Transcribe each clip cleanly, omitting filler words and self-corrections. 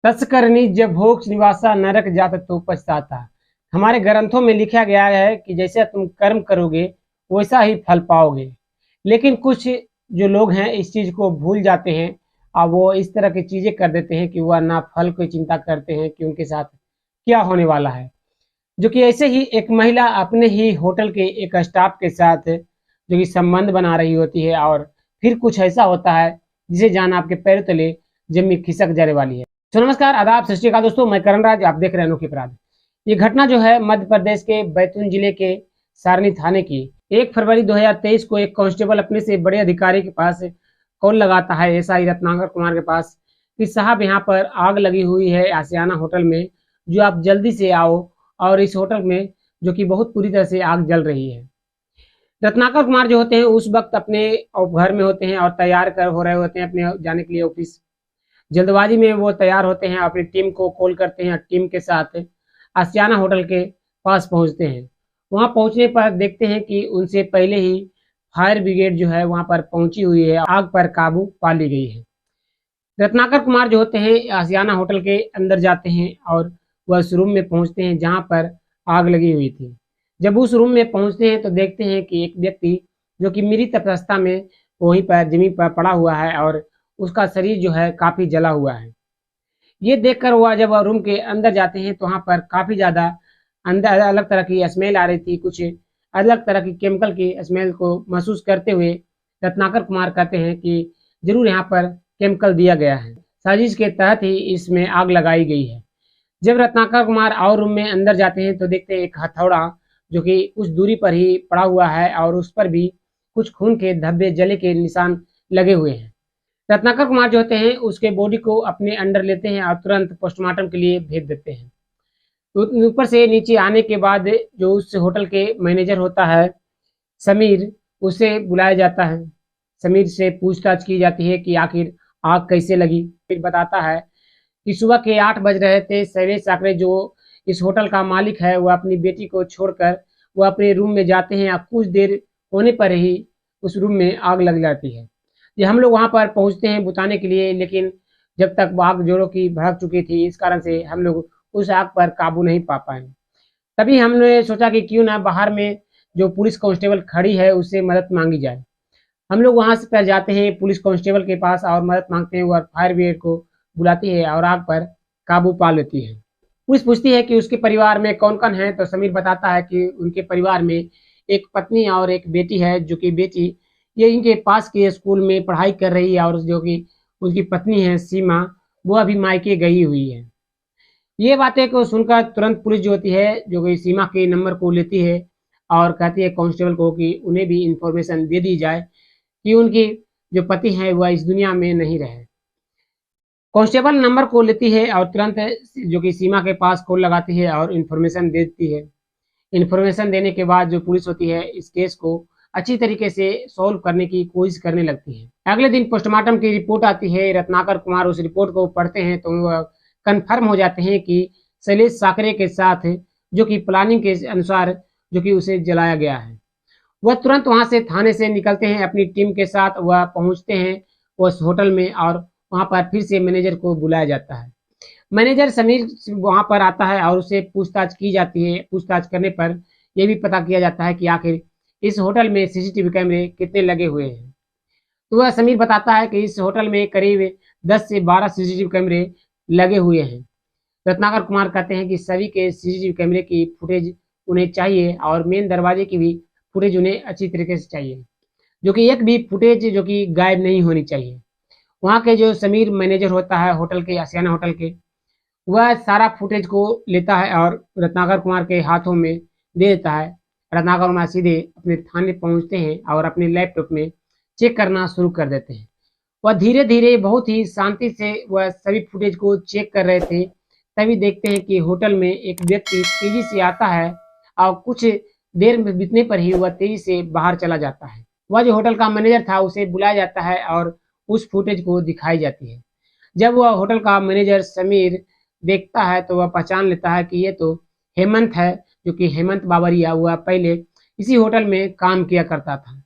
तत्सकरणी जब भोक्ष निवासा नरक जात तो पछताता। हमारे ग्रंथों में लिखा गया है कि जैसा तुम कर्म करोगे वैसा ही फल पाओगे। लेकिन कुछ जो लोग हैं इस चीज को भूल जाते हैं और वो इस तरह की चीजें कर देते हैं कि वह ना फल की चिंता करते हैं कि उनके साथ क्या होने वाला है। जो कि ऐसे ही एक महिला अपने ही होटल के एक स्टाफ के साथ जो कि संबंध बना रही होती है और फिर कुछ ऐसा होता है जिसे जान आपके पैर तले जमीन खिसक जाने वाली है। तो नमस्कार, आदाब, सत श्री अकाल दोस्तों, मैं करण राज, आप देख रहे हैं अनोखी अपराध। ये घटना जो है मध्य प्रदेश के बैतूल जिले के सारनी थाने की। 1 फरवरी 2023 को एक कांस्टेबल अपने से बड़े अधिकारी के पास कॉल लगाता है, एसआई रत्नाकर कुमार के पास, कि साहब यहाँ पर आग लगी हुई है आसियाना होटल में, जो आप जल्दी से आओ। और इस होटल में जो कि बहुत पूरी तरह से आग जल रही है। रत्नाकर कुमार जो होते हैं उस वक्त अपने घर में होते हैं और तैयार कर हो रहे होते हैं अपने जाने के लिए ऑफिस। जल्दबाजी में वो तैयार होते हैं, अपनी टीम को कॉल करते हैं, टीम के साथ आसियाना होटल के पास पहुंचते हैं। वहां पहुंचने पर देखते हैं कि उनसे पहले ही फायर ब्रिगेड जो है वहां पर पहुंची हुई है, आग पर काबू पा ली गई है। रत्नाकर कुमार जो होते हैं आसियाना होटल के अंदर जाते हैं और वह उस रूम में पहुंचते हैं जहां पर आग लगी हुई थी। जब उस रूम में पहुंचते हैं तो देखते हैं कि एक व्यक्ति जो कि मृत अवस्था में वहीं पर जमीन पर पड़ा हुआ है और उसका शरीर जो है काफी जला हुआ है। ये देखकर वह जब रूम के अंदर जाते हैं तो वहां पर काफी ज्यादा अंदर अलग तरह की स्मेल आ रही थी। कुछ अलग तरह की केमिकल की स्मेल को महसूस करते हुए रत्नाकर कुमार कहते हैं कि जरूर यहाँ पर केमिकल दिया गया है, साजिश के तहत ही इसमें आग लगाई गई है। जब रत्नाकर कुमार और रूम में अंदर जाते हैं तो देखते हैं एक हथौड़ा जो कि कुछ दूरी पर ही पड़ा हुआ है और उस पर भी कुछ खून के धब्बे जले के निशान लगे हुए हैं। रत्नाकर कुमार जो होते हैं उसके बॉडी को अपने अंडर लेते हैं और तुरंत पोस्टमार्टम के लिए भेज देते हैं। तो ऊपर से नीचे आने के बाद जो उस होटल के मैनेजर होता है समीर, उसे बुलाया जाता है। समीर से पूछताछ की जाती है कि आखिर आग कैसे लगी। फिर बताता है कि सुबह के 8 बज रहे थे। शैलेश साकरे जो इस होटल का मालिक है वह अपनी बेटी को छोड़कर वह अपने रूम में जाते हैं और कुछ देर होने पर ही उस रूम में आग लग जाती है। ये हम लोग वहां पर पहुंचते हैं बुताने के लिए, लेकिन जब तक आग जोरों की भड़क चुकी थी इस कारण से हम लोग उस आग पर काबू नहीं पा पाए। तभी हमने सोचा कि क्यों ना बाहर में जो पुलिस कांस्टेबल खड़ी है उससे मदद मांगी जाए। हम लोग वहां से पर जाते हैं पुलिस कांस्टेबल के पास और मदद मांगते हैं। वह फायर ब्रिगेड को बुलाती है और आग पर काबू पा लेती है। पुलिस पूछती है कि उसके परिवार में कौन कौन है तो समीर बताता है कि उनके परिवार में एक पत्नी और एक बेटी है, जो कि बेटी ये इनके पास के स्कूल में पढ़ाई कर रही है और जो कि उनकी पत्नी है सीमा, वो अभी मायके गई हुई है। ये बातें को सुनकर तुरंत पुलिस जो होती है जो कि सीमा के नंबर को लेती है और कहती है कांस्टेबल को कि उन्हें भी इंफॉर्मेशन दे दी जाए कि उनकी जो पति है वह इस दुनिया में नहीं रहे। कांस्टेबल नंबर को लेती है और तुरंत जो कि सीमा के पास कॉल लगाती है और इन्फॉर्मेशन दे देती है। इन्फॉर्मेशन देने के बाद जो पुलिस होती है इस केस को अच्छी तरीके से सॉल्व करने की कोशिश करने लगती है। अगले दिन पोस्टमार्टम की रिपोर्ट आती है। रत्नाकर कुमार उस रिपोर्ट को पढ़ते हैं तो वह कन्फर्म हो जाते हैं कि शैलेश साकरे के साथ जो कि प्लानिंग के अनुसार जो कि उसे जलाया गया है। वह तुरंत वहां से थाने से निकलते हैं अपनी टीम के साथ। वह पहुंचते हैं उस होटल में और वहां पर फिर से मैनेजर को बुलाया जाता है। मैनेजर समीर वहां पर आता है और उससे पूछताछ की जाती है। पूछताछ करने पर यह भी पता किया जाता है कि आखिर इस होटल में सीसीटीवी कैमरे कितने लगे हुए हैं। तो वह समीर बताता है कि इस होटल में करीब 10 से 12 सीसीटीवी कैमरे लगे हुए हैं। रत्नाकर कुमार कहते हैं कि सभी के सीसीटीवी कैमरे की फुटेज उन्हें चाहिए और मेन दरवाजे की भी फुटेज उन्हें अच्छी तरीके से चाहिए, जो कि एक भी फुटेज जो कि गायब नहीं होनी चाहिए। वहाँ के जो समीर मैनेजर होता है होटल के, आसियाना होटल के, वह सारा फुटेज को लेता है और रत्नाकर कुमार के हाथों में दे देता है। रत्नाकर कुमार सीधे अपने थाने पहुंचते हैं और अपने लैपटॉप में चेक करना शुरू कर देते हैं। वह धीरे धीरे बहुत ही शांति से वह सभी फुटेज को चेक कर रहे थे। तभी देखते हैं कि होटल में एक व्यक्ति तेजी से आता है और कुछ देर में बीतने पर ही वह तेजी से बाहर चला जाता है। वह जो होटल का मैनेजर था उसे बुलाया जाता है और उस फुटेज को दिखाई जाती है। जब वह होटल का मैनेजर समीर देखता है तो वह पहचान लेता है कि ये तो हेमंत है, जो कि हेमंत बाबरिया, वह पहले इसी होटल में काम किया करता था।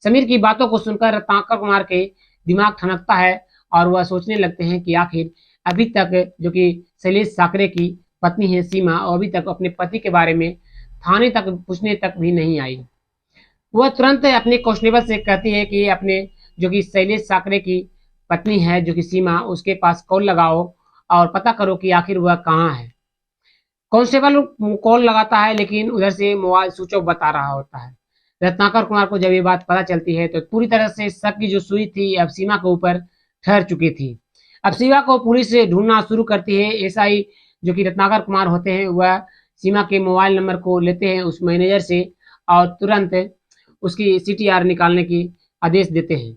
समीर की बातों को सुनकर रत्नाकर कुमार के दिमाग ठनकता है और वह सोचने लगते हैं कि आखिर अभी तक जो कि शैलेश साकरे की पत्नी है सीमा, और अभी तक अपने पति के बारे में थाने तक पूछने तक भी नहीं आई। वह तुरंत अपने कांस्टेबल से कहती है कि अपने जो कि शैलेश साकरे की पत्नी है जो कि सीमा, उसके पास कॉल लगाओ और पता करो कि आखिर वह कहाँ है। कांस्टेबल कॉल लगाता है लेकिन उधर से मोबाइल स्विच ऑफ बता रहा होता है। रत्नाकर कुमार को जब ये बात पता चलती है तो पूरी तरह से शक की जो सुई थी अब सीमा के ऊपर ठहर चुकी थी। अब सीमा को पुलिस ढूंढना शुरू करती है। एसआई जो कि रत्नाकर कुमार होते हैं वह सीमा के मोबाइल नंबर को लेते हैं उस मैनेजर से और तुरंत उसकी सीटीआर निकालने की आदेश देते हैं।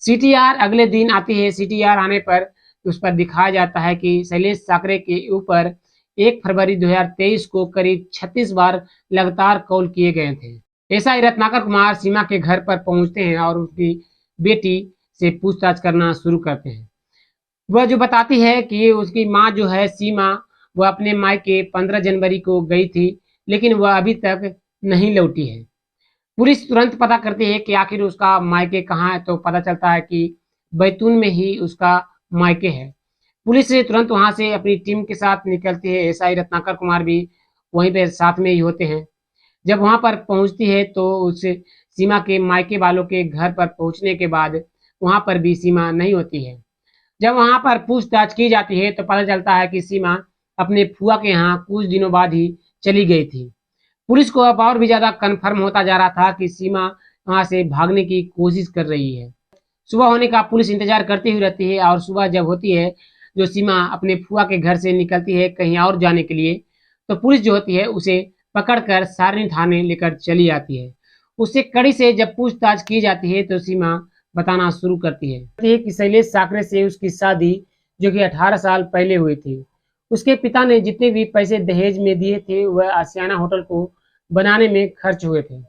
सीटीआर अगले दिन आती है। सीटीआर आने पर उस पर दिखाया जाता है कि शैलेश साकरे के ऊपर 1 फरवरी 2023 को करीब 36 बार लगातार कॉल किए गए थे। ऐसा ही रत्नाकर कुमार सीमा के घर पर पहुंचते हैं और उसकी बेटी से पूछताछ करना शुरू करते हैं। वह जो बताती है कि उसकी माँ जो है सीमा, वह अपने मायके 15 जनवरी को गई थी लेकिन वह अभी तक नहीं लौटी है। पुलिस तुरंत पता करती है कि आखिर उसका मायके कहाँ है, तो पता चलता है कि बैतूल में ही उसका मायके है। पुलिस से तुरंत वहां से अपनी टीम के साथ निकलती है। एसआई रत्नाकर कुमार भी वहीं पे साथ में ही होते हैं। जब वहां पर पहुंचती है तो उस सीमा के मायके वालों के घर पर पहुंचने के बाद वहां पर भी सीमा नहीं होती है। जब वहां पर पूछताछ की जाती है तो पता चलता है कि सीमा अपने फुआ के यहाँ कुछ दिनों बाद ही चली गई थी। पुलिस को अब और भी ज्यादा कन्फर्म होता जा रहा था कि सीमा वहां से भागने की कोशिश कर रही है। सुबह होने का पुलिस इंतजार करती हुई रहती है और सुबह जब होती है, जो सीमा अपने फुआ के घर से निकलती है कहीं और जाने के लिए, तो पुलिस जो होती है उसे पकड़कर सारनी थाने लेकर चली आती है। उससे कड़ी से जब पूछताछ की जाती है तो सीमा बताना शुरू करती है कि शैलेश साकरे से उसकी शादी जो कि 18 साल पहले हुई थी। उसके पिता ने जितने भी पैसे दहेज में दिए थे वह आशियाना होटल को बनाने में खर्च हुए थे,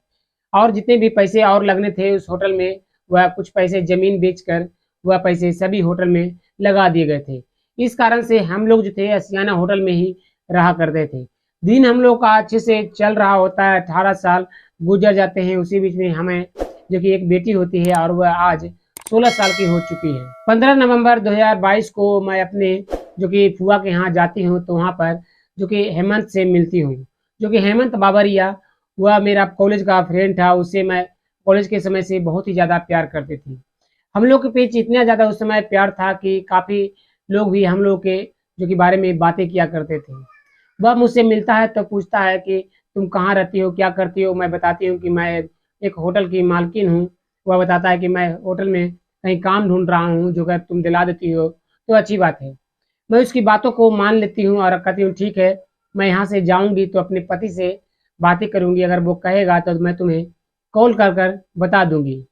और जितने भी पैसे और लगने थे उस होटल में, वह कुछ पैसे जमीन बेचकर वह पैसे सभी होटल में लगा दिए गए थे। इस कारण से हम लोग जो थे आशियाना होटल में ही रहा करते थे। दिन हम लोग का अच्छे से चल रहा होता है, 18 साल गुजर जाते हैं। उसी बीच में हमें जो कि एक बेटी होती है और वह आज 16 साल की हो चुकी है। 15 नवंबर 2022 को मैं अपने जो कि फुआ के यहाँ जाती हूँ तो वहाँ पर जो कि हेमंत से मिलती हूँ। जो कि हेमंत बाबरिया, वह मेरा कॉलेज का फ्रेंड था। उससे मैं कॉलेज के समय से बहुत ही ज़्यादा प्यार करती थी। हम लोग के बीच इतना ज़्यादा उस समय प्यार था कि काफ़ी लोग भी हम लोग के जो कि बारे में बातें किया करते थे। वह मुझसे मिलता है तो पूछता है कि तुम कहाँ रहती हो, क्या करती हो। मैं बताती हूँ कि मैं एक होटल की मालकिन हूँ। वह बताता है कि मैं होटल में कहीं काम ढूंढ रहा हूँ, जो अगर तुम दिला देती हो तो अच्छी बात है। मैं उसकी बातों को मान लेती हूँ और कहती हूँ ठीक है, मैं यहाँ से जाऊँगी तो अपने पति से बातें करूँगी, अगर वो कहेगा तो मैं तुम्हें कॉल कर कर बता दूँगी।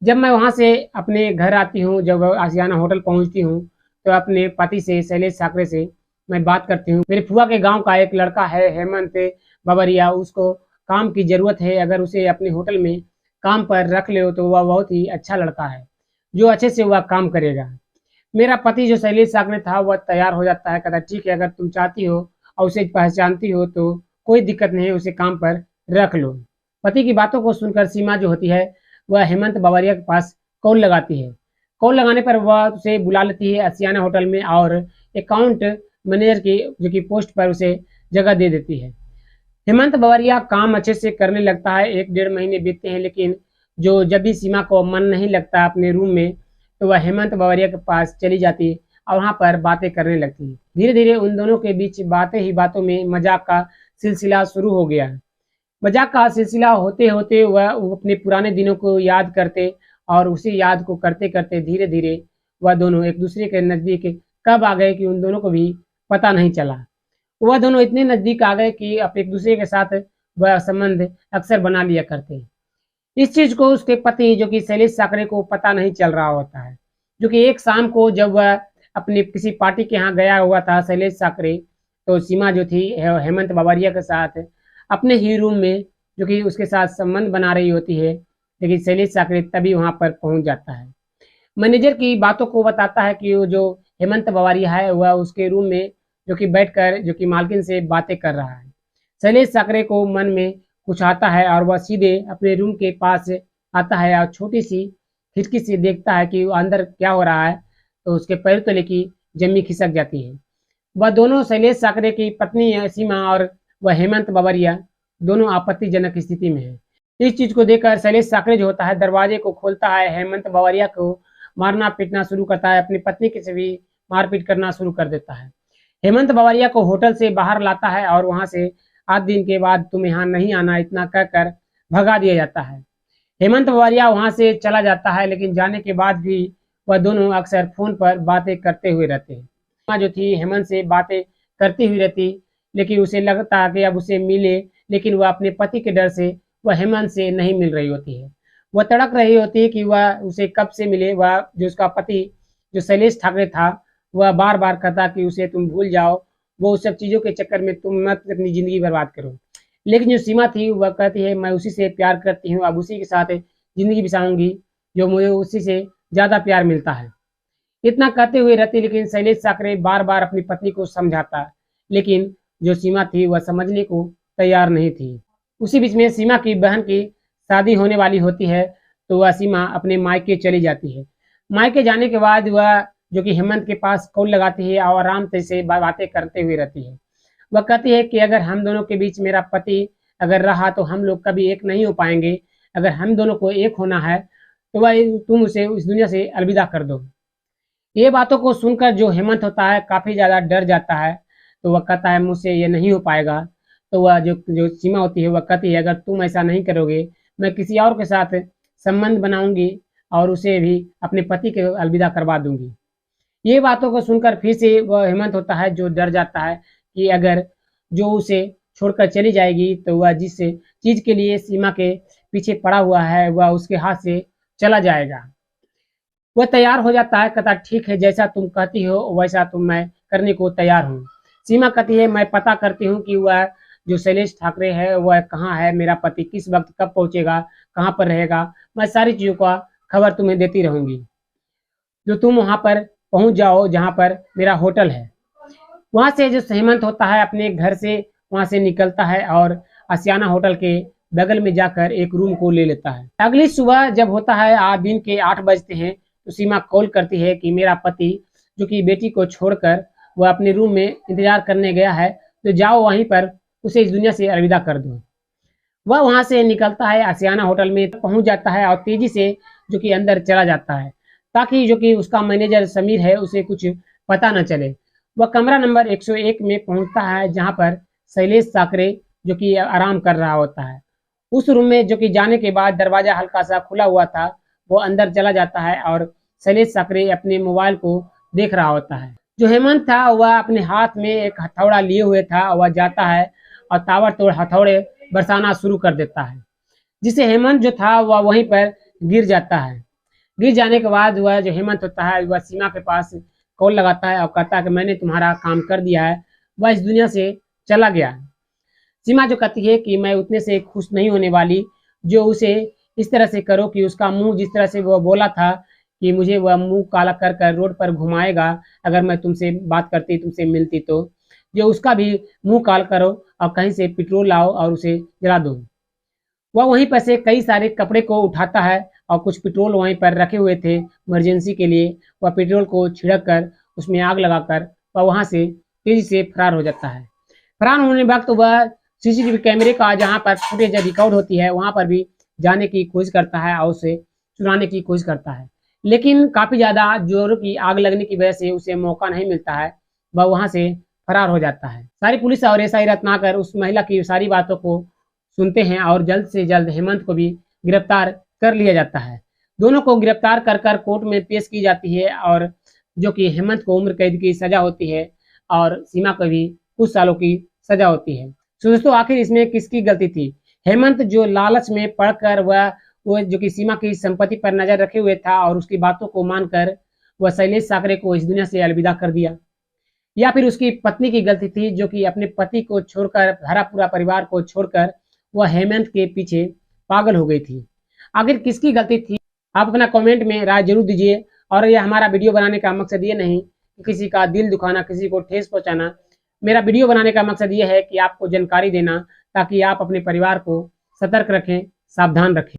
जब मैं वहाँ से अपने घर आती हूँ, जब आशियाना होटल पहुँचती हूँ तो अपने पति से, शैलेश साकरे से मैं बात करती हूँ। मेरे फुआ के गांव का एक लड़का है हेमंत बाबरिया, उसको काम की ज़रूरत है। अगर उसे अपने होटल में काम पर रख ले तो वह बहुत ही अच्छा लड़का है, जो अच्छे से वह काम करेगा। मेरा पति जो शैलेश साकरे था वह तैयार हो जाता है, कहता है ठीक है, अगर तुम चाहती हो और उसे पहचानती हो तो कोई दिक्कत नहीं है, उसे काम पर रख लो। पति की बातों को सुनकर सीमा जो होती है वह हेमंत बाबरिया के पास कॉल लगाती है। कॉल लगाने पर वह उसे बुला लेती है आशियाना होटल में और अकाउंट मैनेजर की जो कि पोस्ट पर उसे जगह दे देती है। हेमंत बाबरिया काम अच्छे से करने लगता है। 1 डेढ़ महीने बीतते हैं लेकिन जब भी सीमा को मन नहीं लगता अपने रूम में तो वह हेमंत बाबरिया के पास चली जाती और वहाँ पर बातें करने लगती है। धीरे धीरे उन दोनों के बीच बातें ही बातों में मजाक का सिलसिला शुरू हो गया। मजाक का सिलसिला होते होते वह अपने पुराने दिनों को याद करते और उसी याद को करते करते धीरे धीरे वह दोनों एक दूसरे के नज़दीक कब आ गए कि उन दोनों को भी पता नहीं चला। वह दोनों इतने नज़दीक आ गए कि अब एक दूसरे के साथ वह संबंध अक्सर बना लिया करते। इस चीज़ को उसके पति जो कि शैलेश साकरे को पता नहीं चल रहा होता है। जो कि एक शाम को जब वह अपने किसी पार्टी के यहाँ गया हुआ था शैलेश साकरे, तो सीमा जो थी हेमंत बाबरिया के साथ अपने ही रूम में जो कि उसके साथ संबंध बना रही होती है, लेकिन शैलेश साकरे तभी वहाँ पर पहुँच जाता है। मैनेजर की बातों को बताता है कि वो जो हेमंत बाबरिया है वह उसके रूम में जो कि बैठकर जो कि मालकिन से बातें कर रहा है। शैलेश साकरे को मन में कुछ आता है और वह सीधे अपने रूम के पास आता है और छोटी सी खिड़की से देखता है कि अंदर क्या हो रहा है। तो उसके पैर तले की जमी खिसक जाती है। वह दोनों शैलेश साकरे की पत्नी सीमा और वह हेमंत बावरिया दोनों आपत्तिजनक स्थिति में है। इस चीज को देखकर शैलेश साकरे जो होता है दरवाजे को खोलता है, हेमंत बावरिया को मारना पीटना शुरू करता है, अपनी पत्नी के से भी मारपीट करना शुरू कर देता है। हेमंत बावरिया को होटल से बाहर लाता है और वहां से 8 दिन के बाद तुम यहाँ नहीं आना इतना कहकर भगा दिया जाता है। हेमंत बावरिया वहां से चला जाता है, लेकिन जाने के बाद भी वह दोनों अक्सर फोन पर बातें करते हुए रहते हैं। सीमा जो थी हेमंत से बातें करती हुई रहती, लेकिन उसे लगता कि अब उसे मिले, लेकिन वह अपने पति के डर से वह हेमंत से नहीं मिल रही होती है। वह तड़क रही होती है कि वह उसे कब से मिले। वह जो उसका पति जो शैलेश ठाकरे था वह बार बार कहता कि उसे तुम भूल जाओ, वो उस सब चीज़ों के चक्कर में तुम मत अपनी ज़िंदगी बर्बाद करो। लेकिन जो सीमा थी वह कहती है मैं उसी से प्यार करती हूँ, अब उसी के साथ ज़िंदगी बिताऊंगी जो मुझे उसी से ज़्यादा प्यार मिलता है। इतना कहते हुए रहती, लेकिन शैलेश साकरे बार बार अपनी पत्नी को समझाता, लेकिन जो सीमा थी वह समझने को तैयार नहीं थी। उसी बीच में सीमा की बहन की शादी होने वाली होती है, तो वह सीमा अपने मायके चली जाती है। मायके जाने के बाद वह जो कि हेमंत के पास कॉल लगाती है और आराम से बातें करते हुए रहती है। वह कहती है कि अगर हम दोनों के बीच मेरा पति अगर रहा तो हम लोग कभी एक नहीं हो पाएंगे। अगर हम दोनों को एक होना है तो वह तुम उसे इस दुनिया से अलविदा कर दो। ये बातों को सुनकर जो हेमंत होता है काफ़ी ज़्यादा डर जाता है, तो वह कहता है मुझसे ये नहीं हो पाएगा। तो वह जो जो सीमा होती है वह कहती है अगर तुम ऐसा नहीं करोगे मैं किसी और के साथ संबंध बनाऊंगी और उसे भी अपने पति के अलविदा करवा दूंगी। ये बातों को सुनकर फिर से वह हेमंत होता है जो डर जाता है कि अगर जो उसे छोड़कर चली जाएगी तो वह जिस चीज़ के लिए सीमा के पीछे पड़ा हुआ है वह उसके हाथ से चला जाएगा। वह तैयार हो जाता है, कहता ठीक है जैसा तुम कहती हो वैसा तुम मैं करने को तैयार हूँ। सीमा कहती है मैं पता करती हूँ कि वह जो शैलेश ठाकरे है वह कहाँ है, मेरा पति किस वक्त कब पहुँचेगा, कहाँ पर रहेगा, मैं सारी चीज़ों का खबर तुम्हें देती रहूँगी। जो तुम वहाँ पर पहुँच जाओ जहाँ पर मेरा होटल है। वहाँ से जो हेमंत होता है अपने घर से वहाँ से निकलता है और आशियाना होटल के बगल में जाकर एक रूम को ले लेता है। अगली सुबह जब होता है दिन के 8 बजते हैं तो सीमा कॉल करती है कि मेरा पति जो कि बेटी को छोड़कर वह अपने रूम में इंतजार करने गया है, तो जाओ वहीं पर उसे इस दुनिया से अलविदा कर दो। वह वहाँ से निकलता है, आशियाना होटल में पहुँच जाता है और तेजी से जो कि अंदर चला जाता है ताकि जो कि उसका मैनेजर समीर है उसे कुछ पता न चले। वह कमरा नंबर 101 में पहुँचता है जहाँ पर शैलेश साकरे जो कि आराम कर रहा होता है। उस रूम में जो कि जाने के बाद दरवाजा हल्का सा खुला हुआ था, वो अंदर चला जाता है और शैलेश साकरे अपने मोबाइल को देख रहा होता है। जो हेमंत था वह अपने हाथ में एक हथौड़ा लिए हुए था, वह जाता है और ताबड़तोड़ हथौड़े बरसाना शुरू कर देता है, जिससे हेमंत जो था वह वहीं पर गिर जाता है। गिर जाने के बाद वह जो हेमंत होता है वह सीमा के पास कॉल लगाता है और कहता है कि मैंने तुम्हारा काम कर दिया है, वह इस दुनिया से चला गया। सीमा जो कहती है कि मैं उतने से खुश नहीं होने वाली, जो उसे इस तरह से करो कि उसका मुंह जिस तरह से वह बोला था कि मुझे वह मुंह काला कर कर रोड पर घुमाएगा अगर मैं तुमसे बात करती तुमसे मिलती, तो जो उसका भी मुंह काल करो और कहीं से पेट्रोल लाओ और उसे जला दो। वह वहीं पर से कई सारे कपड़े को उठाता है और कुछ पेट्रोल वहीं पर रखे हुए थे इमरजेंसी के लिए, वह पेट्रोल को छिड़क कर उसमें आग लगाकर वह वहाँ से तेजी से फरार हो जाता है। फरार होने वक्त वह सीसीटीवी कैमरे का जहाँ पर फुटेज रिकॉर्ड होती है वहाँ पर भी जाने की कोशिश करता है और उसे चुराने की कोशिश करता है, लेकिन काफ़ी ज़्यादा जोरों की आग लगने की वजह से उसे मौका नहीं मिलता है, वह वहाँ से फरार हो जाता है। सारी पुलिस और एसआई रत्नाकर उस महिला की सारी बातों को सुनते हैं और जल्द से जल्द हेमंत को भी गिरफ्तार कर लिया जाता है। दोनों को गिरफ्तार कर कर कोर्ट में पेश की जाती है और जो कि हेमंत को उम्र कैद की सजा होती है और सीमा को भी कुछ सालों की सजा होती है। तो दोस्तों आखिर इसमें किसकी गलती थी? हेमंत जो लालच में पड़कर वह जो कि सीमा की संपत्ति पर नजर रखे हुए था और उसकी बातों को मानकर वह शैलेश साकरे को इस दुनिया से अलविदा कर दिया, या फिर उसकी पत्नी की गलती थी जो कि अपने पति को छोड़कर भरा पूरा परिवार को छोड़कर वह हेमंत के पीछे पागल हो गई थी? आखिर किसकी गलती थी? आप अपना कमेंट में राय जरूर दीजिए। और यह हमारा वीडियो बनाने का मकसद ये नहीं कि किसी का दिल दुखाना, किसी को ठेस पहुंचाना। मेरा वीडियो बनाने का मकसद ये है कि आपको जानकारी देना ताकि आप अपने परिवार को सतर्क रखें, सावधान रखें।